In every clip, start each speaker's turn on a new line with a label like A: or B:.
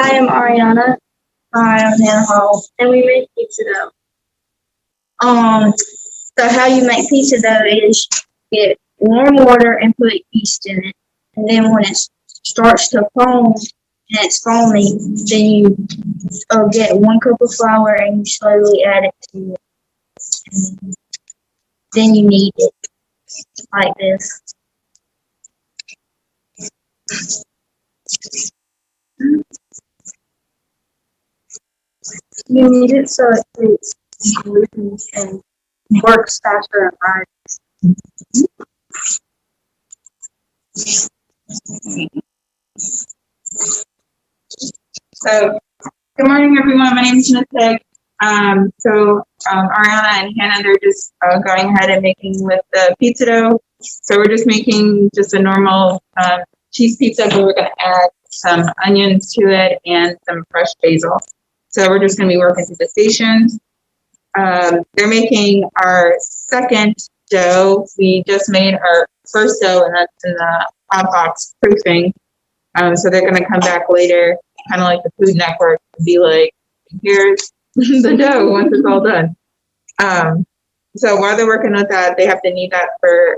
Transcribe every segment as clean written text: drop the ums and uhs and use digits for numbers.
A: I am Ariana. Hi, I'm Hannah Hall, and we make pizza dough. So how you make pizza dough is get warm water and put yeast in it, and then when it starts to foam and it's foamy, then you get 1 cup of flour and you slowly add it to it. And then you knead it like this. You knead it so it creates gluten and works faster and rises.
B: So, good morning, everyone. My name is Nick. Ariana and Hannah, they're just going ahead and making with the pizza dough. So we're just making just a normal cheese pizza, but we're going to add some onions to it and some fresh basil. So we're just going to be working through the stations. They're making our second dough. We just made our first dough, and that's in the hot box proofing. So they're going to come back later, kind of like the Food Network, and be like, here's the dough once it's all done. So while they're working with that, they have to knead that for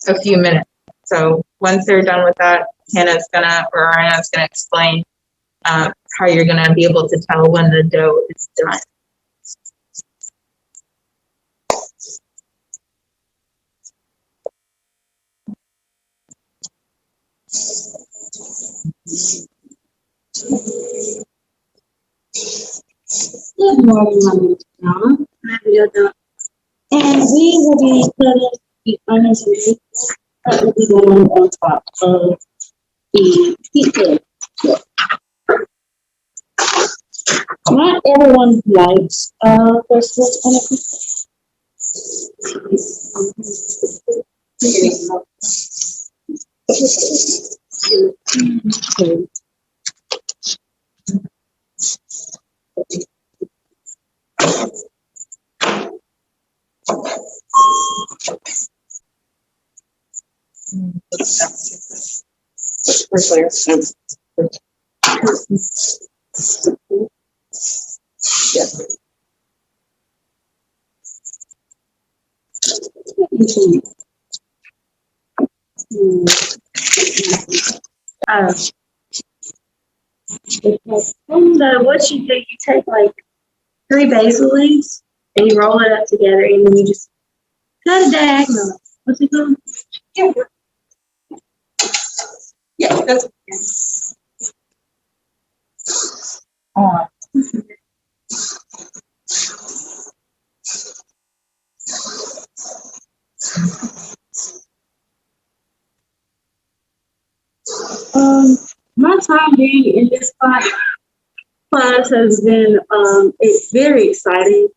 B: a few minutes. So once they're done with that, Ariana's gonna explain how you're gonna be able to tell when the dough is done.
A: Good morning, my name is Donna. And we will be putting the onions and bacon that will be going on top of the pizza. Not everyone likes vegetables on a pizza. So what you do, you take like 3 basil leaves and you roll it up together, and then you just cut it diagonally. What's it called?
B: Yeah, that's on.
A: My time being in this class has been it's very exciting.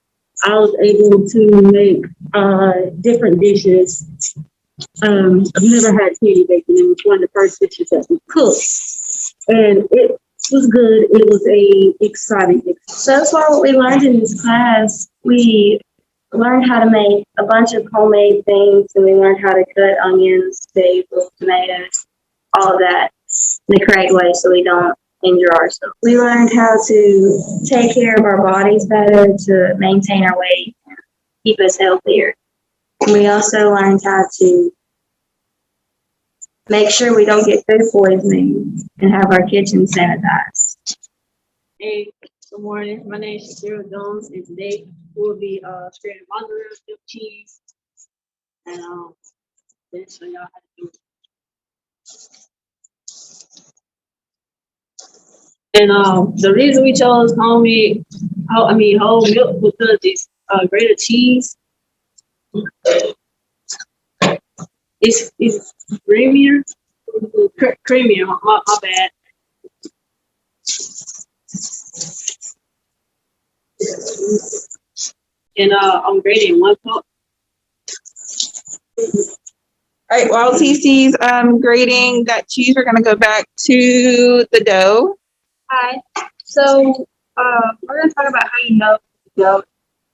A: I was able to make different dishes. I've never had candy bacon. It was one of the first dishes that we cooked, and it was good. It was a exciting. So far, what we learned in this class, we learned how to make a bunch of homemade things, and we learned how to cut onions, basil, tomatoes, all of that in the correct way so we don't injure ourselves. We learned how to take care of our bodies better to maintain our weight and keep us healthier. And we also learned how to make sure we don't get food poisoning and have our kitchen sanitized.
C: Hey, good morning. My name is Shakira Jones, and today we'll be creating mozzarella dip cheese, and then show y'all how to do it. And the reason we chose whole milk because it's grated cheese. It's creamier, creamier. My bad. And I'm grading 1 cup.
B: All right, while TC's grating that cheese, we're gonna go back to the dough.
A: Hi. So we're going to talk about how you know the dough is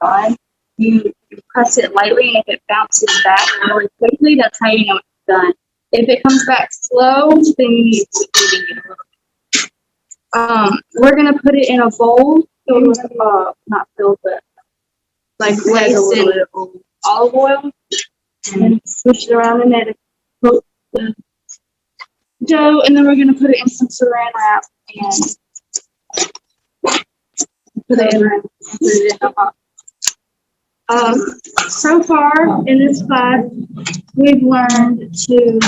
A: done. You press it lightly, and if it bounces back really quickly, that's how you know it's done. If it comes back slow, then you need to keep kneading it a little bit. We're gonna put it in a bowl filled with, not filled, but like laced in olive oil and swish it around in there to coat the dough, and then we're gonna put it in some saran wrap and put it in the hot. So far in this class, we've learned to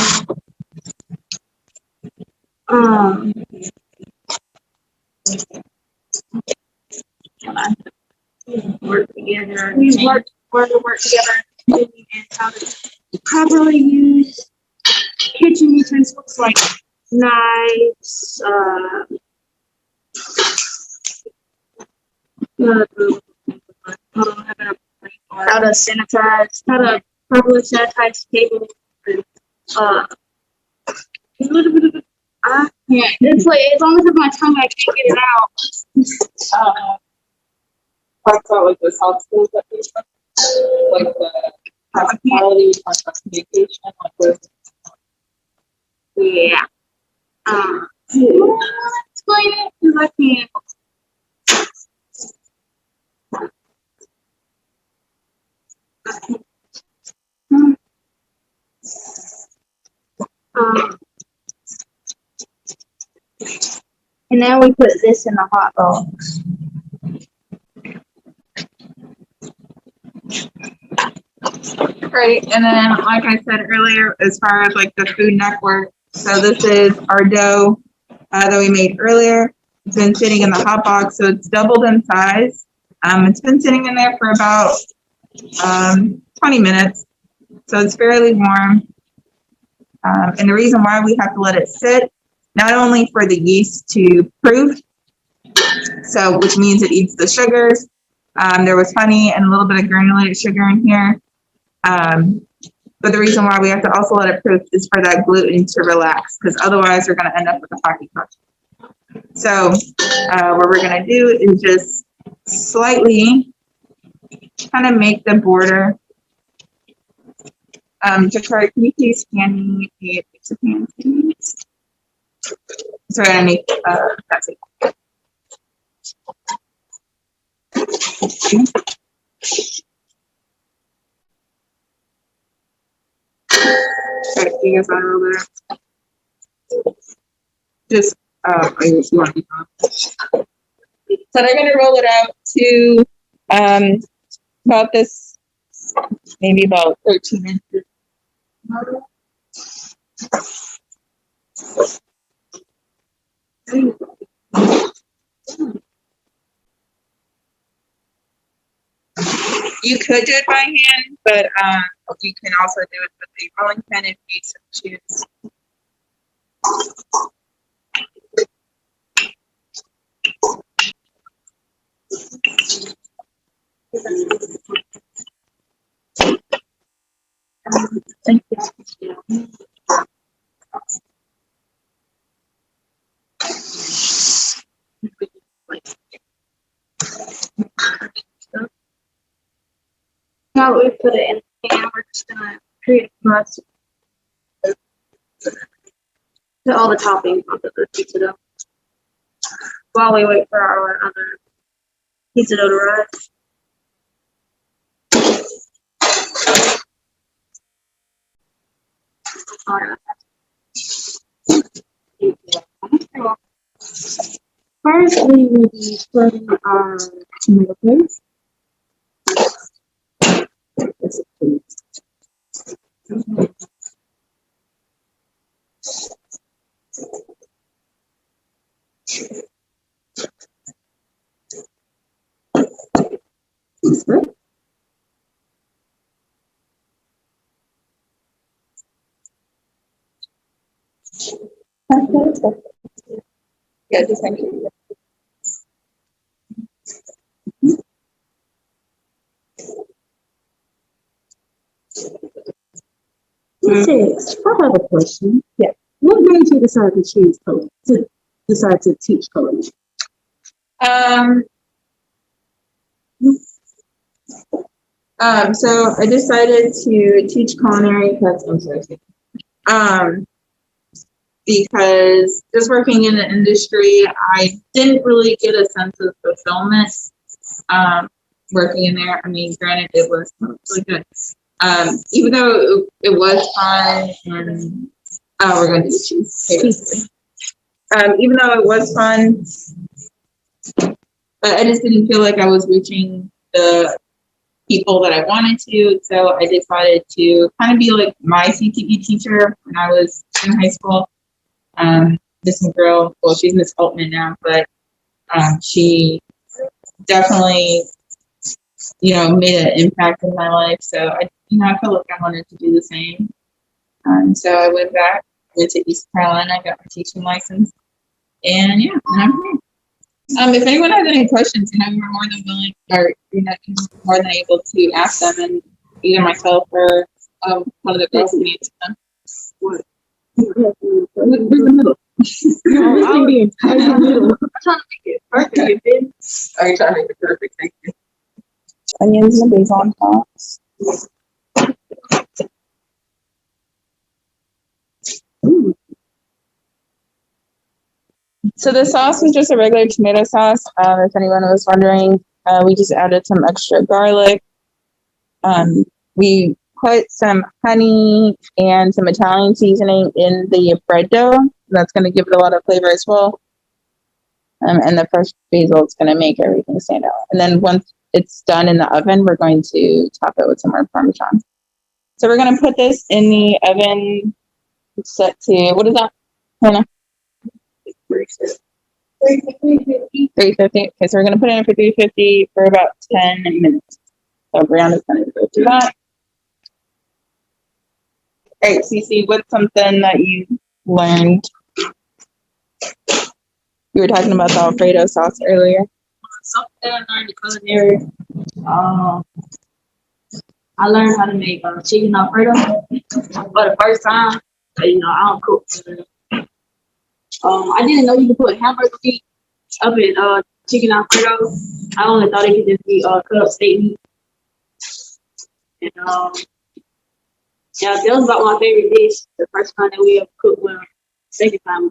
A: work together. We've learned to work together and how to properly use kitchen utensils like knives, how to sanitize, how to properly sanitize tables, and yeah, it's like as long as it's my tongue, I can't get it out.
B: Talk about like the soft skills that we like the hospitality, talk about communication, like with.
A: Yeah. Explain it because I can't. And now we put this in the hot box.
B: Right, and then like I said earlier, as far as like the Food Network, so this is our dough that we made earlier. It's been sitting in the hot box, so it's doubled in size. It's been sitting in there for about 20 minutes, so it's fairly warm. And the reason why we have to let it sit, not only for the yeast to proof, so which means it eats the sugars. There was honey and a little bit of granulated sugar in here. But the reason why we have to also let it proof is for that gluten to relax, because otherwise we're going to end up with a hockey puck. So what we're going to do is just slightly kind of make the border. Jakari, can you please hand me a pizza pan, please? Sorry, I need that's it. Alright, you guys want to roll it out? Just, I just want to. So they're going to roll it out to about this, maybe about 13 inches. You could do it by hand, but you can also do it with a rolling pin if you so choose.
A: Thank you. Now that we put it in the pan, we're just gonna create a crust. Put all the toppings onto the pizza dough while we wait for our other pizza dough to rise. First, we will be putting our tomato paste.
B: Yeah, just make sure.
A: Six. I have a question.
B: Yeah.
A: What made you decide to choose color? To decide to teach coloring?
B: So I decided to teach culinary because I'm sorry. because just working in the industry, I didn't really get a sense of fulfillment working in there. I mean, granted, it was really good. Even though it was fun, and we're going to do cheese. Even though it was fun, but I just didn't feel like I was reaching the people that I wanted to. So I decided to kind of be like my CTE teacher when I was in high school. This girl, well, she's Miss Altman now, but she definitely, made an impact in my life. So I felt like I wanted to do the same. So I went back, went to East Carolina, got my teaching license, and yeah, and I'm here. If anyone has any questions, we're more than willing, or more than able to ask them, and either myself or one of the girls can answer them. What? Where's the middle? I'm trying to make it perfect. Are you trying to make it perfect? Thank you.
D: Onions and basil on tops. So the sauce is just a regular tomato sauce. If anyone was wondering, we just added some extra garlic. We put some honey and some Italian seasoning in the bread dough. That's going to give it a lot of flavor as well. And the fresh basil is going to make everything stand out. And then once it's done in the oven, we're going to top it with some more Parmesan. So we're going to put this in the oven set to, what is that, Hannah? 350. Okay, so we're going to put it in for 350 for about 10 minutes. So Brianna's going to go through that. All right, Cece, what's something that you learned? You were talking about the Alfredo sauce earlier.
C: Something I learned in culinary. I learned how to make chicken Alfredo for the first time. I don't cook. I didn't know you could put hamburger meat up in chicken Alfredo. I only thought it could just be cut up steak meat. And yeah, that was about my favorite dish. The first time that we ever cooked. Well, second time.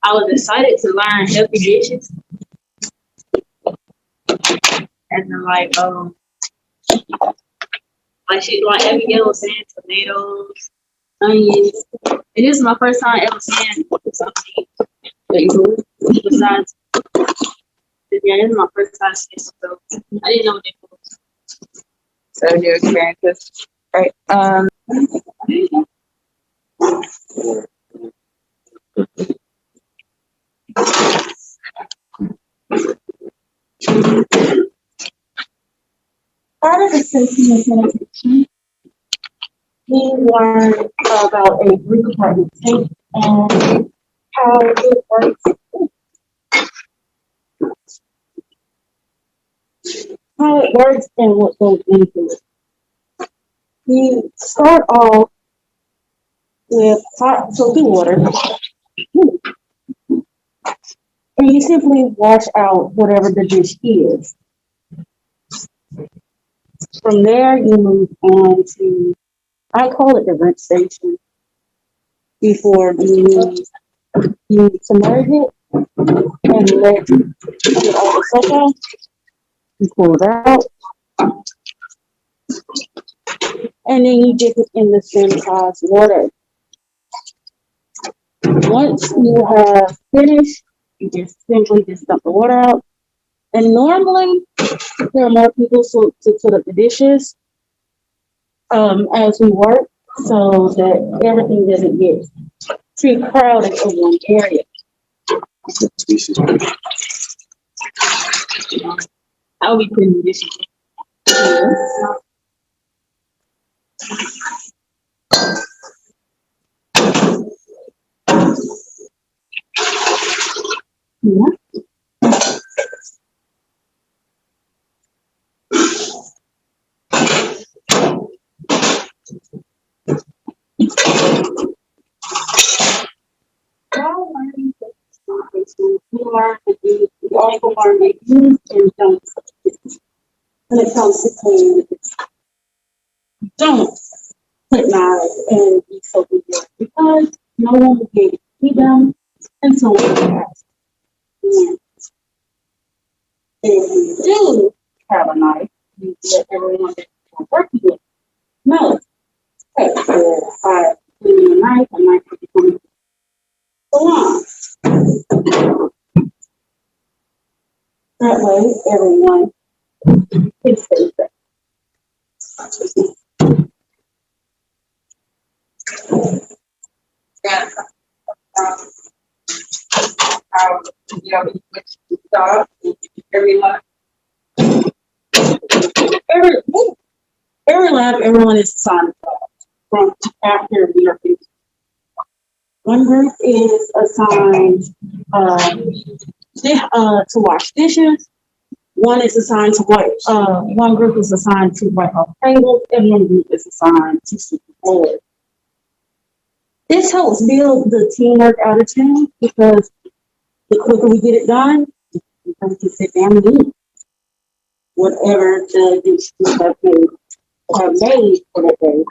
C: I was excited to learn healthy dishes. And then like Abigail was saying, tomatoes, onions. And this is my first time ever saying something besides. Yeah, this is my first time saying, so I didn't know what it was.
D: So new experiences. All right.
A: Part of the safety and sanitation, we learned about a three-compartment tank and how it works. How it works and what goes into it. We start off with hot soapy water, and you simply wash out whatever the dish is. From there, you move on to, I call it the rinse station. Before you submerge it and let it all the soap out, you pull it out, and then you dip it in the sanitized water. Once you have finished, you just simply dump the water out. And normally, there are more people to put up the dishes as we work, so that everything doesn't get too crowded in one area.
C: I'll be putting dishes.
A: Yeah. We also learn the do's and don'ts when it comes to cleaning. Don't put knives and be so good. because no one will be able to see them until we pass. And if you do have a knife, you let everyone that you're working with know. Hey, I give you a knife will be coming along. That way, everyone can stay safe.
B: Yeah. How, you know, which dog, everyone.
A: Every lab, everyone is assigned from after we are finished. One group is assigned to wash dishes. One is assigned to wipe. One group is assigned to wipe off tables, and one group is assigned to sweep the floor. This helps build the teamwork attitude because the quicker we get it done, the quicker we can sit down and eat whatever the dishes have made for that day.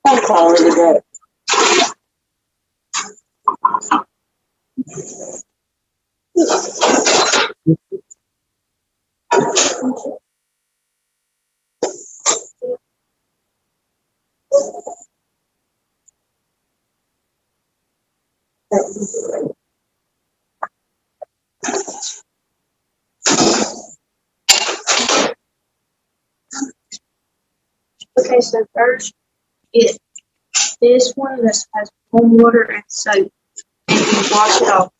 A: That's all it is.
C: Okay, so first get this one that has warm water and soap and you wash it off.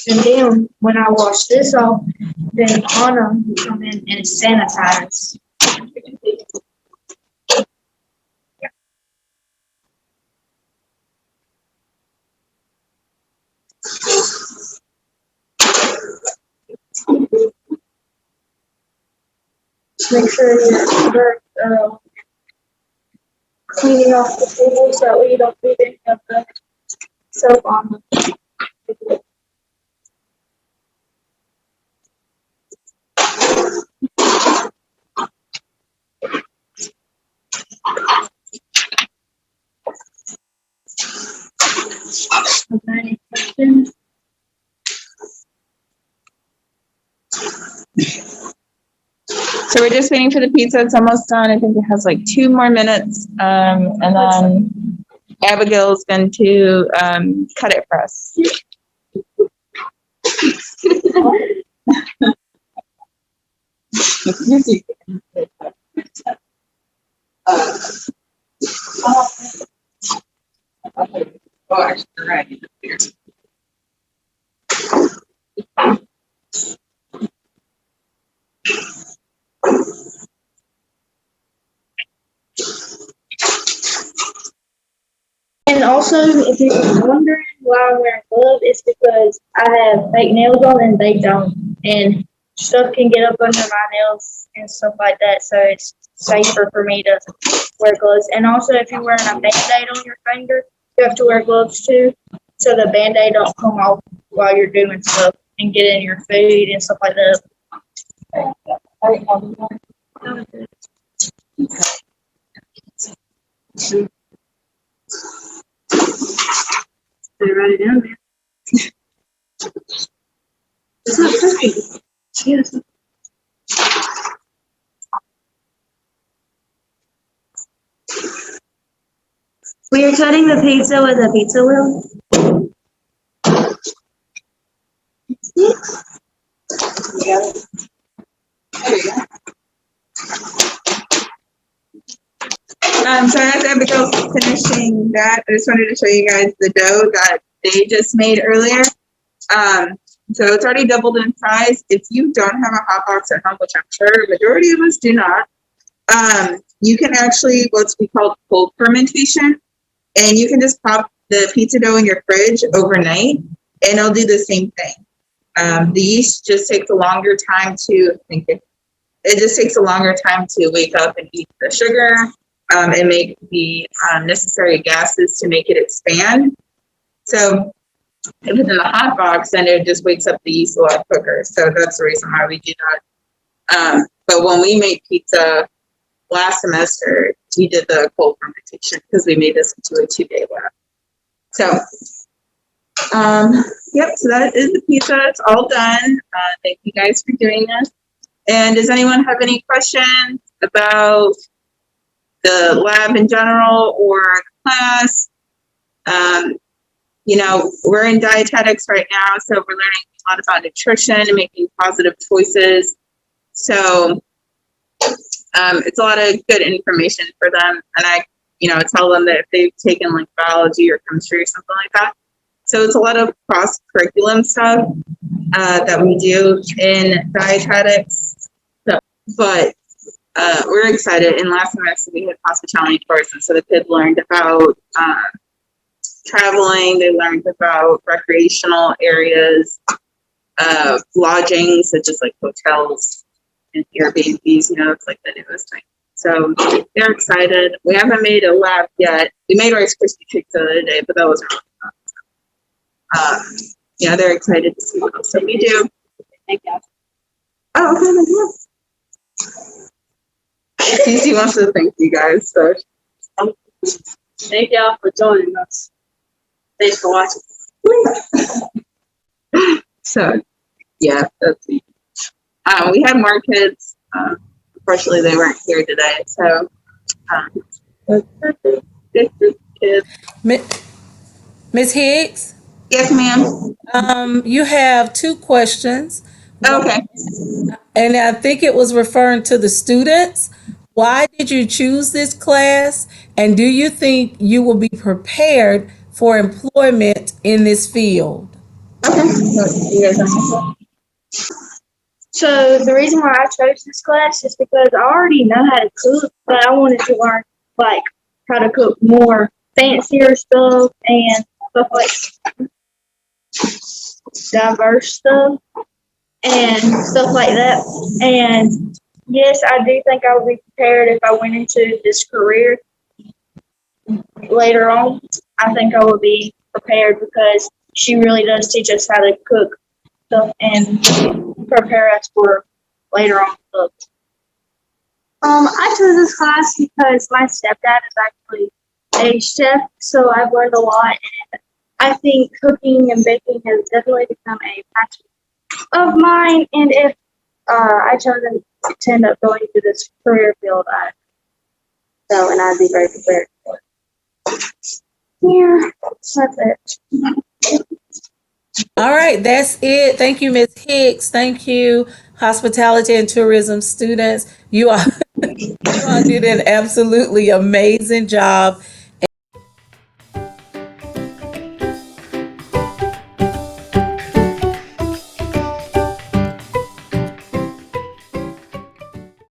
C: And then when I wash this off, then Anna will come in and sanitize. Make sure you're cleaning off the table so you don't leave any of the soap on them. Okay, questions?
D: So we're just waiting for the pizza. It's almost done. I think it has like 2 more minutes. And then Abigail's going to cut it for us.
B: Oh, actually, right.
C: And also, if you're wondering why I'm wearing gloves, it's because I have fake nails on and they don't. And stuff can get up under my nails and stuff like that. So it's safer for me to wear gloves. And also, if you're wearing a Band-Aid on your finger, you have to wear gloves too. So the Band-Aid don't come off while you're doing stuff and get in your food and stuff like that.
A: They write it down there. It's not perfect. Yes.
C: We are cutting the pizza with a pizza wheel.
B: So as Abigail's finishing that, I just wanted to show you guys the dough that they just made earlier. So it's already doubled in size. If you don't have a hot box at home, which I'm sure a majority of us do not, you can actually what's called cold fermentation, and you can just pop the pizza dough in your fridge overnight, and it'll do the same thing. The yeast just takes a longer time to it just takes a longer time to wake up and eat the sugar and make the necessary gases to make it expand. So if it's in the hot box, then it just wakes up the yeast a lot quicker. So that's the reason why we do that. But when we make pizza, last semester, we did the cold fermentation because we made this into a 2-day lab. So, yep, so that is the pizza. It's all done. Thank you guys for doing this. And does anyone have any questions about the lab in general or class? You know, we're in dietetics right now, so we're learning a lot about nutrition and making positive choices. So it's a lot of good information for them. And I, tell them that if they've taken like biology or chemistry or something like that. So it's a lot of cross-curriculum stuff that we do in dietetics. But we're excited. In last semester, we had hospitality course, and so the kids learned about traveling. They learned about recreational areas, lodging, such as like hotels and Airbnbs. It's like the newest thing. So they're excited. We haven't made a lab yet. We made Rice Krispie treats the other day, but that wasn't really fun. So, they're excited to see what else we do.
A: Thank you.
B: Oh, okay. Cece wants to thank you guys. So
A: Thank y'all for joining us. Thanks for watching.
B: So, yeah, that's it. We had more kids. Unfortunately, they weren't here today. So, good kids.
E: Ms. Higgs,
B: Yes, ma'am.
E: you have 2 questions.
B: Okay.
E: And I think it was referring to the students. Why did you choose this class? And do you think you will be prepared for employment in this field?
B: Okay. So, you guys want
C: So the reason why I chose this class is because I already know how to cook, but I wanted to learn like how to cook more fancier stuff and stuff like diverse stuff and stuff like that. And yes, I do think I would be prepared if I went into this career later on. I think I would be prepared because she really does teach us how to cook stuff and prepare us for later on stuff. I chose this class because my stepdad is actually a chef, so I've learned a lot, and I think cooking and baking has definitely become a passion of mine. And if I chose to end up going to this career field, I'd be very prepared for it. Yeah, that's it.
E: All right, that's it. Thank you, Ms. Hicks. Thank you, hospitality and tourism students. You all did an absolutely amazing job.